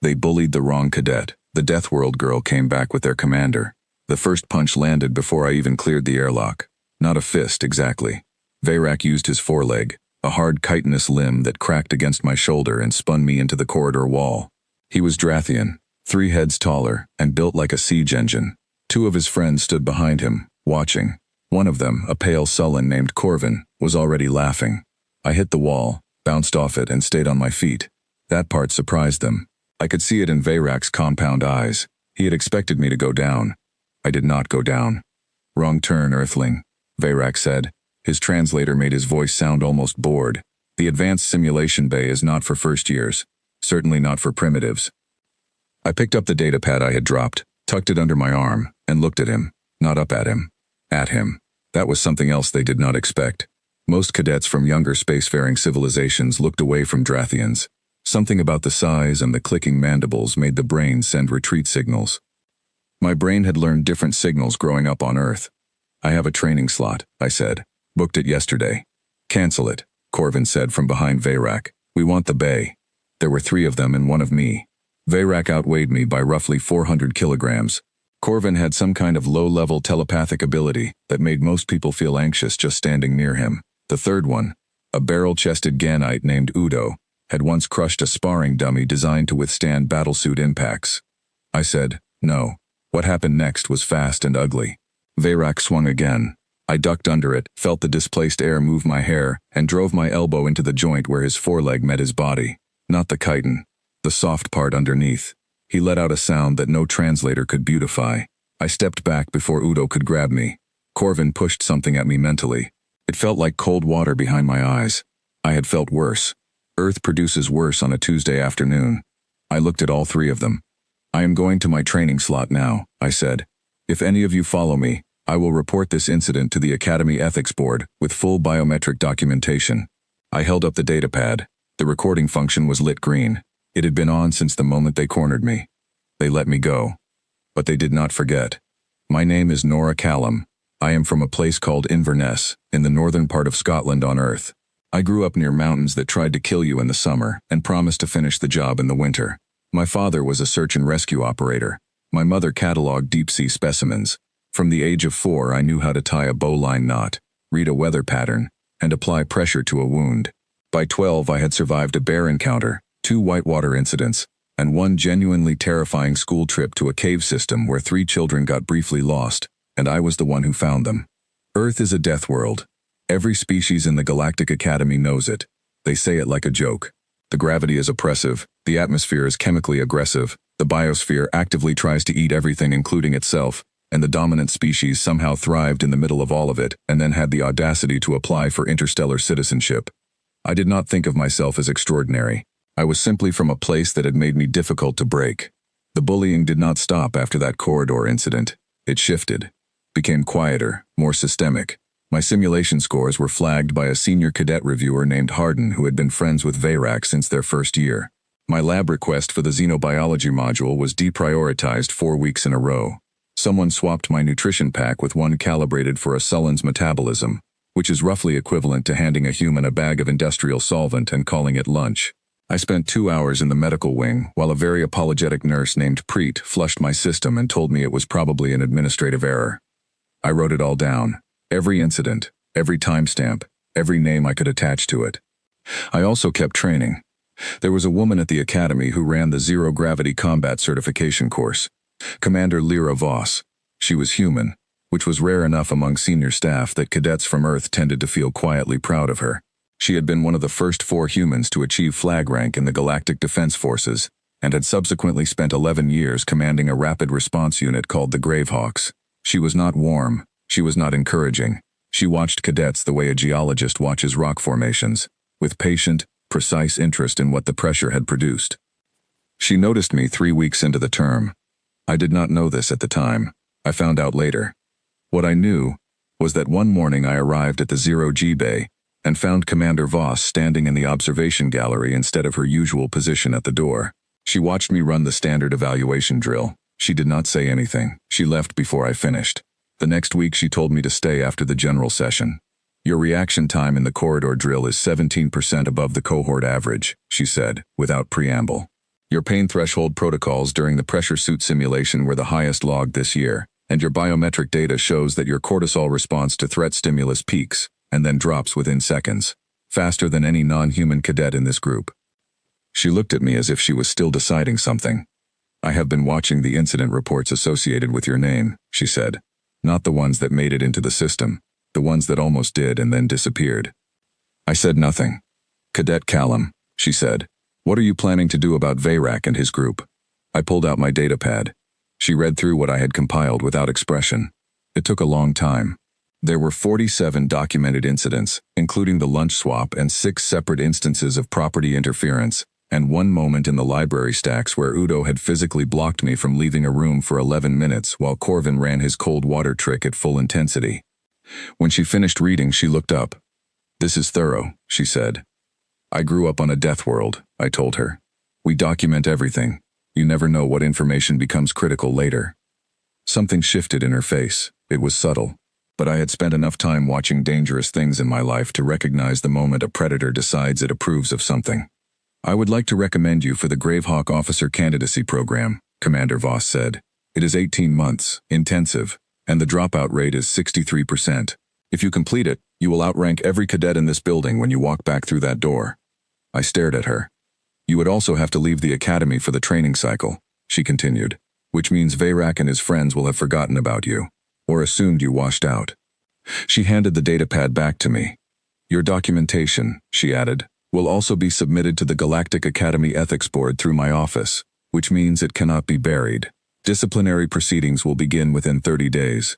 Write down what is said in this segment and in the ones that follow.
They bullied the wrong cadet. The Deathworld girl came back with their commander. The first punch landed before I even cleared the airlock. Not a fist, exactly. Veyrak used his foreleg, a hard chitinous limb that cracked against my shoulder and spun me into the corridor wall. He was Drathian, 3 heads taller, and built like a siege engine. 2 of his friends stood behind him, watching. One of them, a pale sullen named Corvin, was already laughing. I hit the wall, bounced off it, and stayed on my feet. That part surprised them. I could see it in Veyrak's compound eyes. He had expected me to go down. I did not go down. "Wrong turn, Earthling," Veyrak said. His translator made his voice sound almost bored. "The advanced simulation bay is not for first years. Certainly not for primitives." I picked up the datapad I had dropped, tucked it under my arm, and looked at him. Not up at him. At him. That was something else they did not expect. Most cadets from younger spacefaring civilizations looked away from Drathians. Something about the size and the clicking mandibles made the brain send retreat signals. My brain had learned different signals growing up on Earth. "I have a training slot," I said. "Booked it yesterday." "Cancel it," Corvin said from behind Veyrak. "We want the bay." There were 3 of them and 1 of me. Veyrak outweighed me by roughly 400 kilograms. Corvin had some kind of low-level telepathic ability that made most people feel anxious just standing near him. The third one, a barrel-chested Ganite named Udo, had once crushed a sparring dummy designed to withstand battlesuit impacts. I said, "No." What happened next was fast and ugly. Veyrak swung again. I ducked under it, felt the displaced air move my hair, and drove my elbow into the joint where his foreleg met his body. Not the chitin, the soft part underneath. He let out a sound that no translator could beautify. I stepped back before Udo could grab me. Corvin pushed something at me mentally. It felt like cold water behind my eyes. I had felt worse. Earth produces worse on a Tuesday afternoon. I looked at all 3 of them. "I am going to my training slot now," I said. "If any of you follow me, I will report this incident to the Academy Ethics Board with full biometric documentation." I held up the datapad. The recording function was lit green. It had been on since the moment they cornered me. They let me go. But they did not forget. "My name is Nora Callum. I am from a place called Inverness, in the northern part of Scotland on Earth. I grew up near mountains that tried to kill you in the summer and promised to finish the job in the winter. My father was a search and rescue operator. My mother cataloged deep-sea specimens. From the age of 4, I knew how to tie a bowline knot, read a weather pattern, and apply pressure to a wound. By 12, I had survived a bear encounter, 2 whitewater incidents, and 1 genuinely terrifying school trip to a cave system where 3 children got briefly lost, and I was the one who found them. Earth is a death world. Every species in the Galactic Academy knows it. They say it like a joke. The gravity is oppressive, the atmosphere is chemically aggressive, the biosphere actively tries to eat everything including itself, and the dominant species somehow thrived in the middle of all of it and then had the audacity to apply for interstellar citizenship. I did not think of myself as extraordinary. I was simply from a place that had made me difficult to break. The bullying did not stop after that corridor incident. It shifted, became quieter, more systemic. My simulation scores were flagged by a senior cadet reviewer named Harden who had been friends with Veyrak since their first year. My lab request for the xenobiology module was deprioritized 4 weeks in a row. Someone swapped my nutrition pack with one calibrated for a Sullen's metabolism, which is roughly equivalent to handing a human a bag of industrial solvent and calling it lunch. I spent 2 hours in the medical wing while a very apologetic nurse named Preet flushed my system and told me it was probably an administrative error. I wrote it all down. Every incident, every timestamp, every name I could attach to it. I also kept training. There was a woman at the academy who ran the zero-gravity combat certification course. Commander Lyra Voss. She was human, which was rare enough among senior staff that cadets from Earth tended to feel quietly proud of her. She had been one of the first 4 humans to achieve flag rank in the Galactic Defense Forces, and had subsequently spent 11 years commanding a rapid response unit called the Gravehawks. She was not warm. She was not encouraging. She watched cadets the way a geologist watches rock formations, with patient, precise interest in what the pressure had produced. She noticed me 3 weeks into the term. I did not know this at the time. I found out later. What I knew was that one morning I arrived at the Zero-G Bay and found Commander Voss standing in the observation gallery instead of her usual position at the door. She watched me run the standard evaluation drill. She did not say anything. She left before I finished. The next week she told me to stay after the general session. "Your reaction time in the corridor drill is 17% above the cohort average," she said, without preamble. Your pain threshold protocols during the pressure suit simulation were the highest logged this year, and your biometric data shows that your cortisol response to threat stimulus peaks and then drops within seconds, faster than any non-human cadet in this group. She looked at me as if she was still deciding something. I have been watching the incident reports associated with your name, she said. Not the ones that made it into the system, the ones that almost did and then disappeared. I said nothing. Cadet Callum, she said. What are you planning to do about Veyrak and his group? I pulled out my datapad. She read through what I had compiled without expression. It took a long time. There were 47 documented incidents, including the lunch swap and 6 separate instances of property interference, and one moment in the library stacks where Udo had physically blocked me from leaving a room for 11 minutes while Corvin ran his cold water trick at full intensity. When she finished reading, she looked up. This is thorough, she said. I grew up on a Deathworld, I told her. We document everything. You never know what information becomes critical later. Something shifted in her face. It was subtle, but I had spent enough time watching dangerous things in my life to recognize the moment a predator decides it approves of something. I would like to recommend you for the Gravehawk Officer Candidacy Program, Commander Voss said. It is 18 months, intensive, and the dropout rate is 63%. If you complete it, you will outrank every cadet in this building when you walk back through that door. I stared at her. You would also have to leave the academy for the training cycle, she continued, which means Veyrak and his friends will have forgotten about you, or assumed you washed out. She handed the datapad back to me. Your documentation, she added, will also be submitted to the Galactic Academy Ethics Board through my office, which means it cannot be buried. Disciplinary proceedings will begin within 30 days.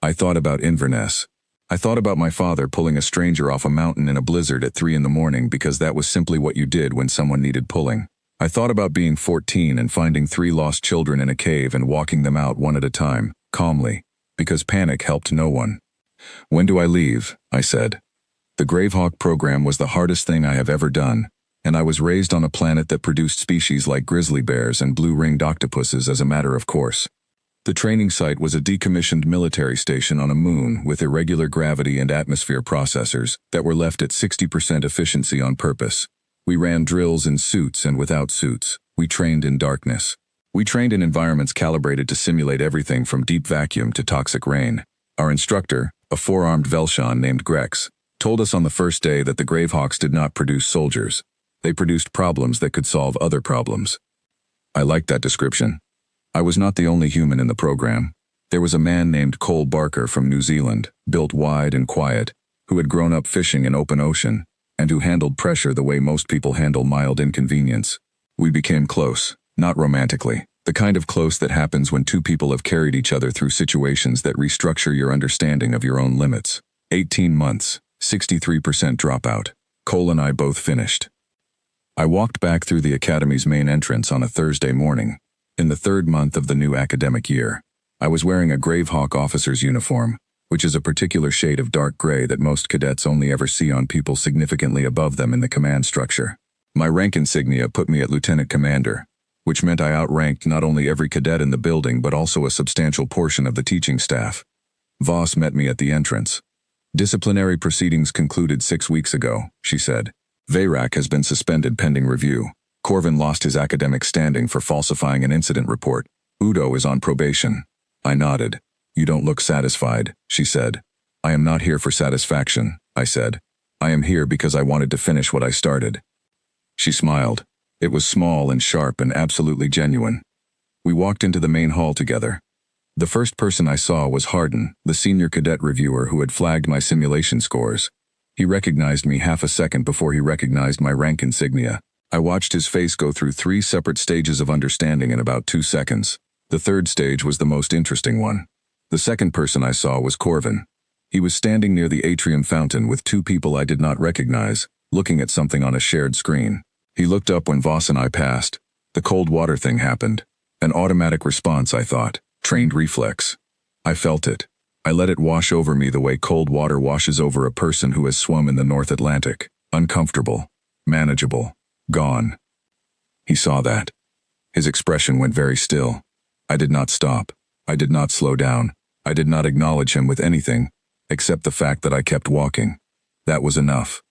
I thought about Inverness. I thought about my father pulling a stranger off a mountain in a blizzard at 3 in the morning because that was simply what you did when someone needed pulling. I thought about being 14 and finding 3 lost children in a cave and walking them out one at a time, calmly, because panic helped no one. When do I leave? I said. The Gravehawk program was the hardest thing I have ever done, and I was raised on a planet that produced species like grizzly bears and blue-ringed octopuses as a matter of course. The training site was a decommissioned military station on a moon with irregular gravity and atmosphere processors that were left at 60% efficiency on purpose. We ran drills in suits and without suits. We trained in darkness. We trained in environments calibrated to simulate everything from deep vacuum to toxic rain. Our instructor, a 4-armed Velshan named Grex, told us on the first day that the Gravehawks did not produce soldiers. They produced problems that could solve other problems. I liked that description. I was not the only human in the program. There was a man named Cole Barker from New Zealand, built wide and quiet, who had grown up fishing in open ocean, and who handled pressure the way most people handle mild inconvenience. We became close, not romantically, the kind of close that happens when 2 people have carried each other through situations that restructure your understanding of your own limits. 18 months, 63% dropout. Cole and I both finished. I walked back through the academy's main entrance on a Thursday morning. In the 3rd month of the new academic year, I was wearing a Gravehawk officer's uniform, which is a particular shade of dark gray that most cadets only ever see on people significantly above them in the command structure. My rank insignia put me at Lieutenant Commander, which meant I outranked not only every cadet in the building but also a substantial portion of the teaching staff. Voss met me at the entrance. Disciplinary proceedings concluded 6 weeks ago, she said. Veyrak has been suspended pending review. Corvin lost his academic standing for falsifying an incident report. Udo is on probation. I nodded. You don't look satisfied, she said. I am not here for satisfaction, I said. I am here because I wanted to finish what I started. She smiled. It was small and sharp and absolutely genuine. We walked into the main hall together. The first person I saw was Hardin, the senior cadet reviewer who had flagged my simulation scores. He recognized me half a second before he recognized my rank insignia. I watched his face go through 3 separate stages of understanding in about 2 seconds. The 3rd stage was the most interesting one. The second person I saw was Corvin. He was standing near the atrium fountain with 2 people I did not recognize, looking at something on a shared screen. He looked up when Voss and I passed. The cold water thing happened. An automatic response, I thought. Trained reflex. I felt it. I let it wash over me the way cold water washes over a person who has swum in the North Atlantic. Uncomfortable. Manageable. Gone. He saw that. His expression went very still. I did not stop. I did not slow down. I did not acknowledge him with anything, except the fact that I kept walking. That was enough.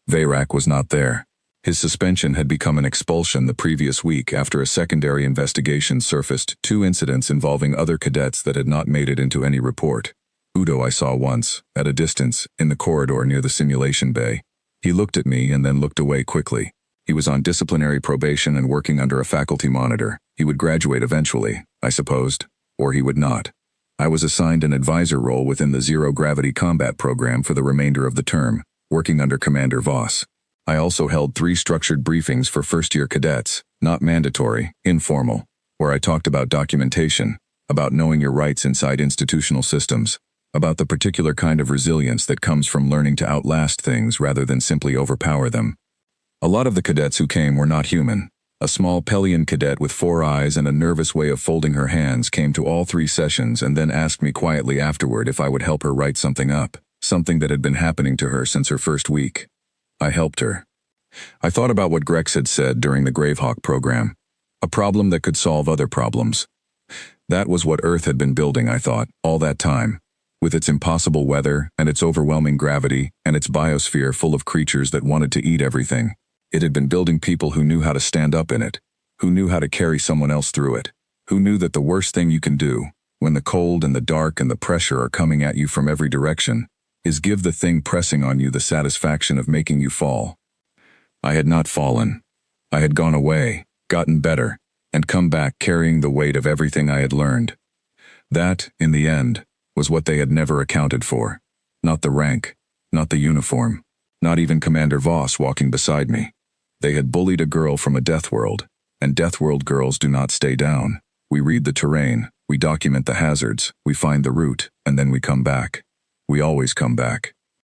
Veyrak was not there. His suspension had become an expulsion the previous week after a secondary investigation surfaced 2 incidents involving other cadets that had not made it into any report. Udo I saw once, at a distance, in the corridor near the simulation bay. He looked at me and then looked away quickly. He was on disciplinary probation and working under a faculty monitor. He would graduate eventually, I supposed, or he would not. I was assigned an advisor role within the zero-gravity combat program for the remainder of the term, working under Commander Voss. I also held 3 structured briefings for first-year cadets, not mandatory, informal, where I talked about documentation, about knowing your rights inside institutional systems, about the particular kind of resilience that comes from learning to outlast things rather than simply overpower them. A lot of the cadets who came were not human. A small Pelian cadet with 4 eyes and a nervous way of folding her hands came to all 3 sessions and then asked me quietly afterward if I would help her write something up, something that had been happening to her since her first week. I helped her. I thought about what Grex had said during the Gravehawk program. A problem that could solve other problems. That was what Earth had been building, I thought, all that time. With its impossible weather and its overwhelming gravity and its biosphere full of creatures that wanted to eat everything. It had been building people who knew how to stand up in it, who knew how to carry someone else through it, who knew that the worst thing you can do, when the cold and the dark and the pressure are coming at you from every direction, is give the thing pressing on you the satisfaction of making you fall. I had not fallen. I had gone away, gotten better, and come back carrying the weight of everything I had learned. That, in the end, was what they had never accounted for. Not the rank, not the uniform, not even Commander Voss walking beside me. They had bullied a girl from a Deathworld, and Deathworld girls do not stay down. We read the terrain, we document the hazards, we find the route, and then we come back. We always come back.